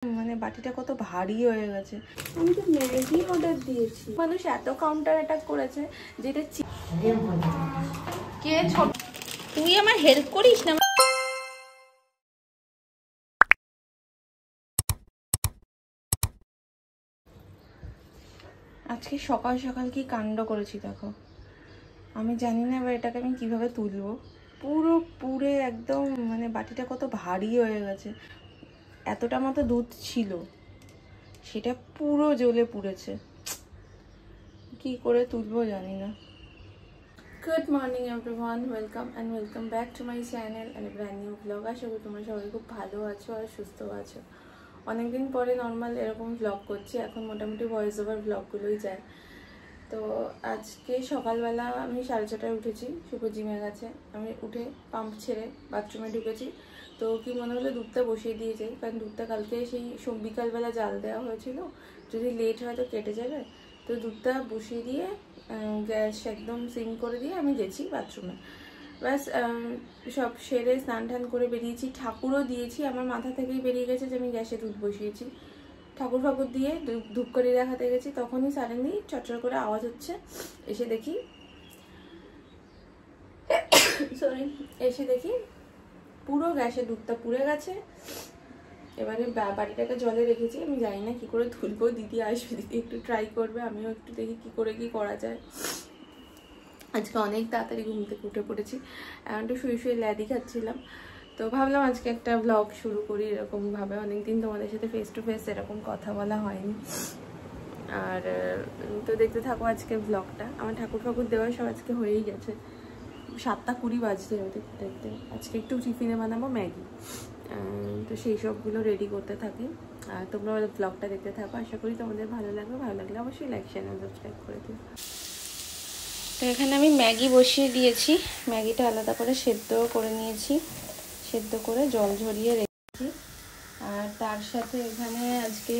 মানে বাটিটা কত ভারী হয়ে গেছে। আমি তো ম্যাগি অর্ডার দিয়েছি, মানুষ এত কাউন্টার অ্যাটাক করেছে যেটা কে ছোট। তুই আমার হেল্প করিস না। আজকে সকাল সকাল কি কাণ্ড করেছি দেখো। আমি জানি না এবার এটাকে আমি কিভাবে তুলবো। পুরো পুরে একদম মানে বাটিটা কত ভারী হয়ে গেছে। এতটা মতো দুধ ছিল, সেটা পুরো জ্বলে পুড়েছে। কি করে তুলবো জানি না। Good morning everyone, welcome back to my channel and brand new blog. আশা করি তোমরা সবাই খুব ভালো আছো আর সুস্থ আছো। অনেকদিন পরে নর্মাল এরকম ব্লগ করছি, এখন মোটামুটি ভয়েস ওভার ব্লগগুলোই যায়। তো আজকে সকালবেলা আমি 6:30টায় উঠেছি, শুভ জিমে গেছে। আমি উঠে পাম্প ছেড়ে বাথরুমে ঢুকেছি। তো কি মনে হলো দুধটা বসিয়ে দিয়ে যাই, কারণ দুধটা কালকে সেই বিকালবেলা জাল দেওয়া হয়েছিল, যদি লেট হয় তো কেটে যাবে। তো দুধটা বসিয়ে দিয়ে গ্যাস একদম সিম করে দিয়ে আমি গেছি বাথরুমে। ব্যাস সব সেরে স্নান টান করে বেরিয়েছি। ঠাকুরও দিয়েছি, আমার মাথা থেকেই বেরিয়ে গেছে যে আমি গ্যাসে দুধ বসিয়েছি। ঠাকুর ফাকুর দিয়ে ধূপকাঠি দেখাতে গেছি, তখনই সাডেনলি চটচর করে আওয়াজ হচ্ছে। এসে দেখি পুরো গ্যাসে দুধটা পুড়ে গেছে। এবারে বাড়িটাকে জলে রেখেছি, আমি জানি না কি করে তুলবো। দিদি আসবে, দিদি একটু ট্রাই করবে, আমিও একটু দেখি কি করা যায়। আজকে অনেক তাড়াতাড়ি ঘুম থেকে উঠে পড়েছি, এখন একটু শুয়ে ল্যাদি খাচ্ছিলাম। তো ভাবলাম আজকে একটা ব্লগ শুরু করি এরকমভাবে। অনেকদিন তোমাদের সাথে ফেস টু ফেস এরকম কথা বলা হয়নি। আর তো দেখতে থাকো আজকে ব্লগটা। আমার ঠাকুর ফাকুর দেওয়া সব আজকে হয়েই গেছে, 7:20 বাজতে দেখতে দেখতে। আজকে একটু টিফিনে বানাবো ম্যাগি, তো সেই সবগুলো রেডি করতে থাকি। আর তোমরা ব্লগটা দেখতে থাকো, আশা করি তোমাদের ভালো লাগলে অবশ্যই লাইক শেয়ার আর সাবস্ক্রাইব করে দিও। তো এখানে আমি ম্যাগি বসিয়ে দিয়েছি, ম্যাগিটা আলাদা করে সেদ্ধ করে নিয়েছি, সেদ্ধ করে জল ঝরিয়ে রেখেছি। আর তার সাথে এখানে আজকে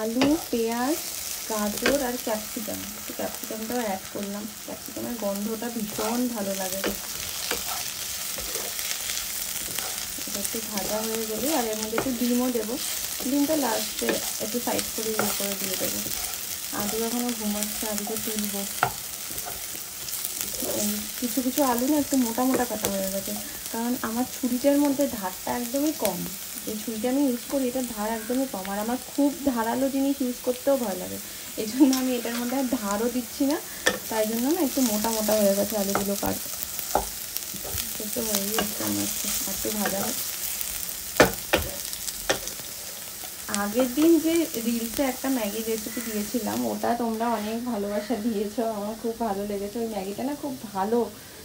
আলু, পেঁয়াজ, গাজর আর ক্যাপসিকামটাও অ্যাড করলাম। ক্যাপসিকামের গন্ধটা ভীষণ ভালো লাগে। এটা একটু ভাজা হয়ে গেলে আর এর মধ্যে একটু ডিমও দেবো। ডিমটা লাস্টে একটু সাইড করে দিয়ে দেবো। আলু এখনও ঘুমাচ্ছে, আলুকে তুলবো। কিছু আলু না একটু মোটা মোটা কাটা হয়ে গেছে, কারণ আমার ছুরিটার মধ্যে ধারটা একদমই কম। এই ছুরিটা আমি ইউজ করি, এটার ধার একদমই কম। আর আমার খুব ধারালো জিনিস ইউজ করতেও ভয় লাগে, এই জন্য আমি এটার মধ্যে আর ধারও দিচ্ছি না। তাই জন্য না একটু মোটা মোটা হয়ে গেছে আলুগুলো কাটতে। তো হয়েই যাচ্ছে আমার, একটু ভাজা। আগের দিন যে রিলসে একটা ম্যাগি রেসিপি দিয়েছিলাম, ওটা তোমরা অনেক ভালোবাসা দিয়েছো, আমার খুব ভালো লেগেছে। ওই ম্যাগিটা না খুব ভালো,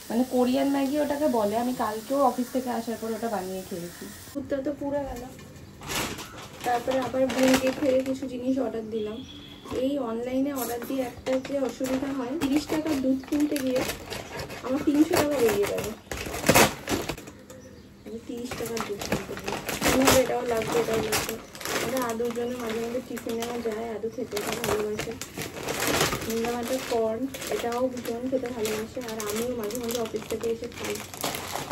মানে কোরিয়ান ম্যাগি ওটাকে বলে। আমি কালকেও অফিস থেকে আসার পর ওটা বানিয়ে খেয়েছি। দুধটা তো পুড়ে গেল। তারপরে আবার ব্লিঙ্কিট থেকে কিছু জিনিস অর্ডার দিলাম। এই অনলাইনে অর্ডার দিয়ে একটা যে অসুবিধা হয়, 30 টাকার দুধ কিনতে গিয়ে আমার 300 টাকা বেরিয়ে গেল। 30 টাকার দুধ কিনতে গিয়ে আমার এটাও লাগবে। আমাদের আদুর জন্য মাঝে মাঝে টিফিন নেওয়া যায়, আদু খেতে ভালোবাসে। মিন্দামাটা কর্ন, এটাও ভীষণ খেতে ভালোবাসে। আর আমিও মাঝে মাঝে অফিস থেকে এসে খাই।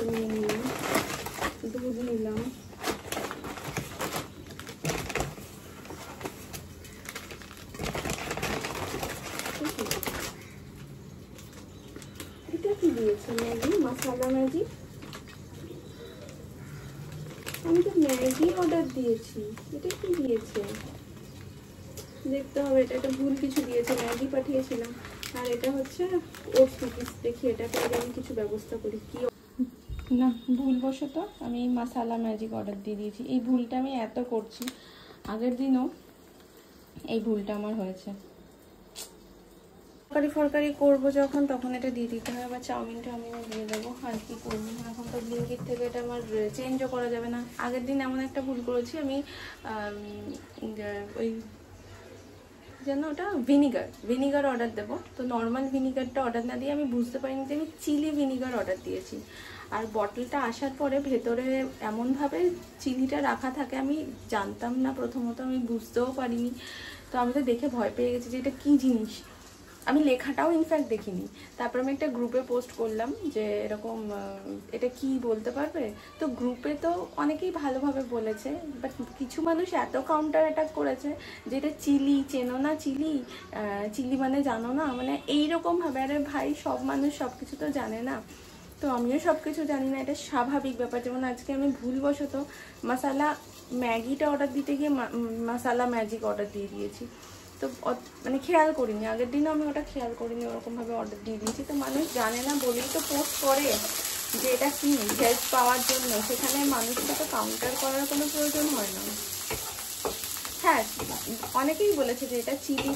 নিয়ে নিলাম, দুধ নিলাম। এটা কি দিয়েছে? ম্যাগি, মশলা ম্যাগি। আমি তো ম্যাগি অর্ডার দিয়েছি, এটা কি দিয়েছে দেখতে হবে। এটা একটা ভুল কিছু দিয়েছে, ম্যাগি পাঠিয়েছিলাম। আর এটা হচ্ছে ওটস কুকিজ। দেখি এটাকে আমি কিছু ব্যবস্থা করি। কি না, ভুলবশত আমি মশলা ম্যাজিক অর্ডার দিয়ে দিয়েছি। এই ভুলটা আমি এত করছি, আগের দিনও এই ভুলটা আমার হয়েছে। ফরকারি করবো যখন, তখন এটা দিয়ে দিতে হয়। আবার চাউমিনটা আমিও দিয়ে দেবো। আর কি করবো, এখন তো ব্লিঙ্কিট থেকে এটা আমার চেঞ্জও করা যাবে না। আগের দিন এমন একটা ভুল করেছি আমি, ওই যেন ওটা ভিনিগার অর্ডার দেবো। তো নর্মাল ভিনিগারটা অর্ডার না দিয়ে আমি বুঝতে পারিনি যে আমি চিলি ভিনিগার অর্ডার দিয়েছি। আর বটলটা আসার পরে ভেতরে এমনভাবে চিলিটা রাখা থাকে, আমি জানতাম না। প্রথমত আমি বুঝতেও পারিনি। তো আমি তো দেখে ভয় পেয়ে গেছি যে এটা কী জিনিস। আমি লেখাটাও ইনফ্যাক্ট দেখিনি। তারপর আমি একটা গ্রুপে পোস্ট করলাম যে এরকম এটা কি বলতে পারবে, তো গ্রুপে তো অনেকেই ভালোভাবে বলেছে, বাট কিছু মানুষ এত কাউন্টার অ্যাটাক করেছে যে এটা চিলি, চেনো না চিলি, চিলি মানে জানো না, মানে এইরকমভাবে। আরে ভাই, সব মানুষ সব কিছু তো জানে না, তো আমিও সব কিছু জানি না, এটা স্বাভাবিক ব্যাপার। যেমন আজকে আমি ভুলবশত মশালা ম্যাগিটা অর্ডার দিতে গিয়ে মশালা ম্যাজিক অর্ডার দিয়ে দিয়েছি, তো মানে খেয়াল করিনি, আগের দিনও আমি ওটা খেয়াল করিনি, ওরকমভাবে অর্ডার দিয়ে দিয়েছি। তো মানুষ জানে না বলেই তো পোস্ট করে যে এটা কি হেল্প পাওয়ার জন্য, সেখানে মানুষকে তো কাউন্টার করার কোনো প্রয়োজন হয় না। হ্যাঁ, অনেকেই বলেছে যে এটা চিলি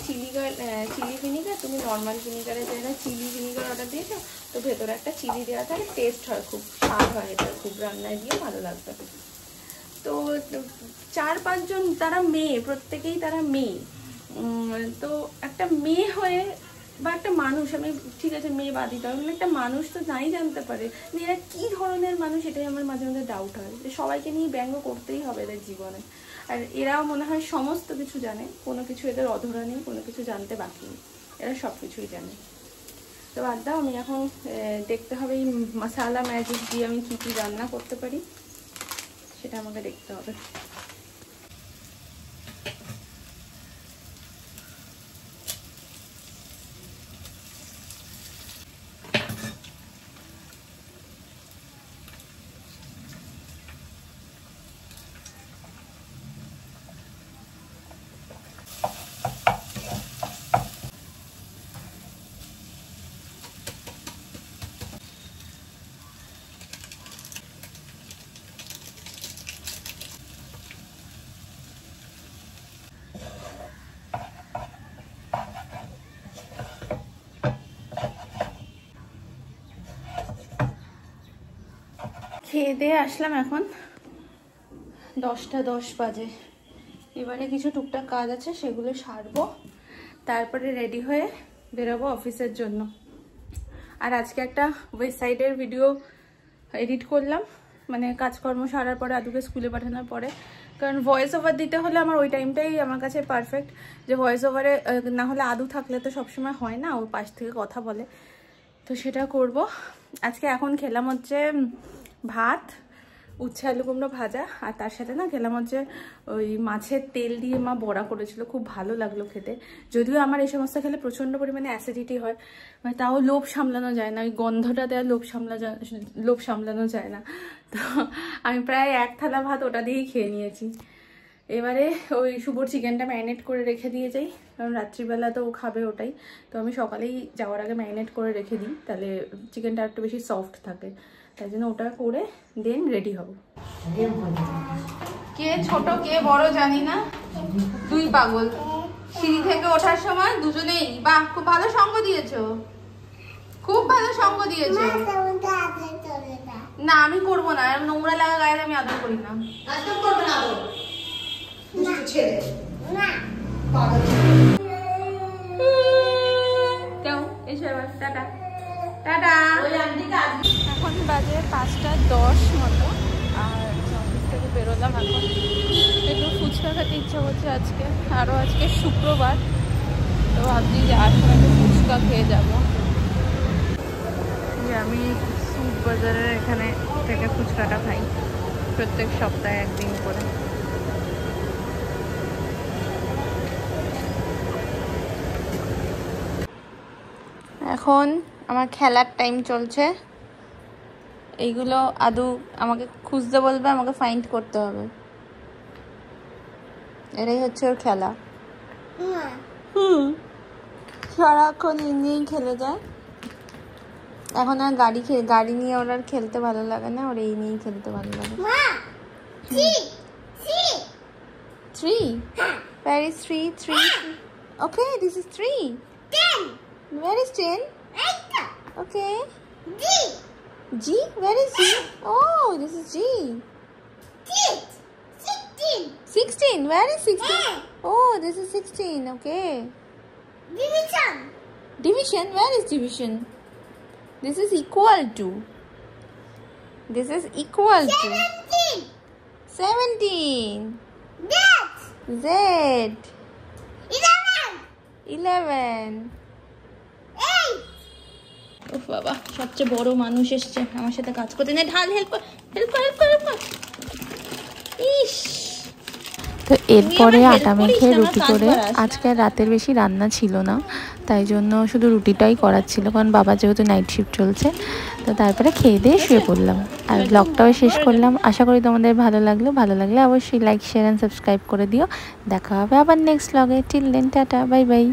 ভিনিগার, তুমি নর্মাল ভিনিগারের জায়গায় চিলি ভিনিগার অর্ডার দিয়েছো, তো ভেতরে একটা চিলি দেওয়া থাকে, টেস্ট হয়, খুব স্বাদ হয়, এটা খুব রান্নায় দিয়ে ভালো লাগবে। তো 4-5 জন, তারা মেয়ে, প্রত্যেকেই তারা মেয়ে, তো একটা মেয়ে হয়ে বা একটা মানুষ, আমি ঠিক আছে মেয়ে বাদ দিতে হবে, একটা মানুষ তো নাই জানতে পারে এরা কী ধরনের মানুষ, এটাই আমার মাঝে মাঝে ডাউট হয় যে সবাইকে নিয়ে ব্যঙ্গ করতেই হবে এদের জীবনে। আর এরাও মনে হয় সমস্ত কিছু জানে, কোনো কিছু এদের অধরা নেই, কোনো কিছু জানতে বাকি নেই, এরা সব কিছুই জানে। তো বাদ দাও, আমি এখন দেখতে হবে এই মশালা ম্যাজিক দিয়ে আমি কী কী রান্না করতে পারি, সেটা আমাকে দেখতে হবে। খেয়ে দিয়ে আসলাম, এখন 10টা 10 বাজে। এবারে কিছু টুকটাক কাজ আছে, সেগুলো সারবো, তারপরে রেডি হয়ে বেরোবো অফিসের জন্য। আর আজকে একটা ওয়েবসাইটের ভিডিও এডিট করলাম, মানে কাজকর্ম সারার পরে, আদুকে স্কুলে পাঠানোর পরে, কারণ ভয়েস ওভার দিতে হলে আমার ওই টাইমটাই আমার কাছে পারফেক্ট, যে ভয়েস ওভারে না হলে আদু থাকলে তো সবসময় হয় না, ওর পাশ থেকে কথা বলে, তো সেটা করব আজকে। এখন খেলাম হচ্ছে ভাত, উচ্ছে আলু কুমড়ো ভাজা, আর তার সাথে না খেলাম হচ্ছে ওই মাছের তেল দিয়ে মা বড়া করেছিল, খুব ভালো লাগলো খেতে। যদিও আমার এই সমস্ত খেলে প্রচণ্ড পরিমাণে অ্যাসিডিটি হয়, মানে তাও লোভ সামলানো যায় না, ওই গন্ধটা দেওয়া লোভ সামলানো যায় না, তো আমি প্রায় 1 থালা ভাত ওটা দিয়েই খেয়ে নিয়েছি। এবারে ওই শুভর চিকেনটা ম্যারিনেট করে রেখে দিয়ে যাই, কারণ রাত্রিবেলা তো ও খাবে ওটাই, তো আমি সকালেই যাওয়ার আগে ম্যারিনেট করে রেখে দিই, তাহলে চিকেনটা একটু বেশি সফট থাকে, তাই জন্য ওটা করে দেন রেডি হব। কে ছোট কে বড় জানি না, দুই পাগল সিঁড়ি থেকে ওঠার সময় দুজনেই। বাহ, খুব ভালো সঙ্গ দিয়েছো, খুব ভালো সঙ্গ দিয়েছো। না আমি করবো না, নোংরা লাগা গায়ে আমি আদর করি না। Tata tata. এখন বাজে 5টা 10 মতো, আর অফিস থেকে বেরোলাম। এখন একটু ফুচকা খেতে ইচ্ছা করছে আজকে, আরও আজকে শুক্রবার, তো ভাবছি যে আসলে একটু ফুচকা খেয়ে যাবো। আমি সুপ বাজারের এখানে থেকে ফুচকাটা খাই প্রত্যেক সপ্তাহে একদিন করে। এখন আমার খেলার টাইম চলছে, এইগুলো আদু আমাকে খুঁজতে বলবে, আমাকে ফাইন্ড করতে হবে, এটাই হচ্ছে ওর খেলা। সারাক্ষণ এই নিয়েই খেলে যায়, এখন আর গাড়ি নিয়ে ওর আর খেলতে ভালো লাগে না, ওর এই নিয়েই খেলতে ভালো লাগে। 3 Where is 3? Okay, this is 3. 10. Where is 10? Okay. G? Where is G? Oh, this is G. 16. Where is 16? Oh, this is 16. Okay. Division? Where is division? This is equal to. This is equal to. 17. Z. 11. বাবা, সবচেয়ে বড় মানুষ এসছে আমার সাথে কাজ করতে। না ঢাল, হেল্প কর, হেল্প কর, হেল্প কর, হেল্প কর। ইস, তো এরপরে আটা মেখে রুটি করে, আজকে রাতের বেশি রান্না ছিল না, তাই জন্য শুধু রুটিটাই করার ছিল, কারণ বাবা যেহেতু নাইট শিফট চলছে। তো তারপরে খেয়ে দিয়ে শুয়ে পড়লাম, আর ব্লগটাও শেষ করলাম। আশা করি তোমাদের ভালো লাগলে অবশ্যই লাইক, শেয়ার অ্যান্ড সাবস্ক্রাইব করে দিও। দেখা হবে আবার নেক্সট ব্লগে। Till then ta-ta, bye by.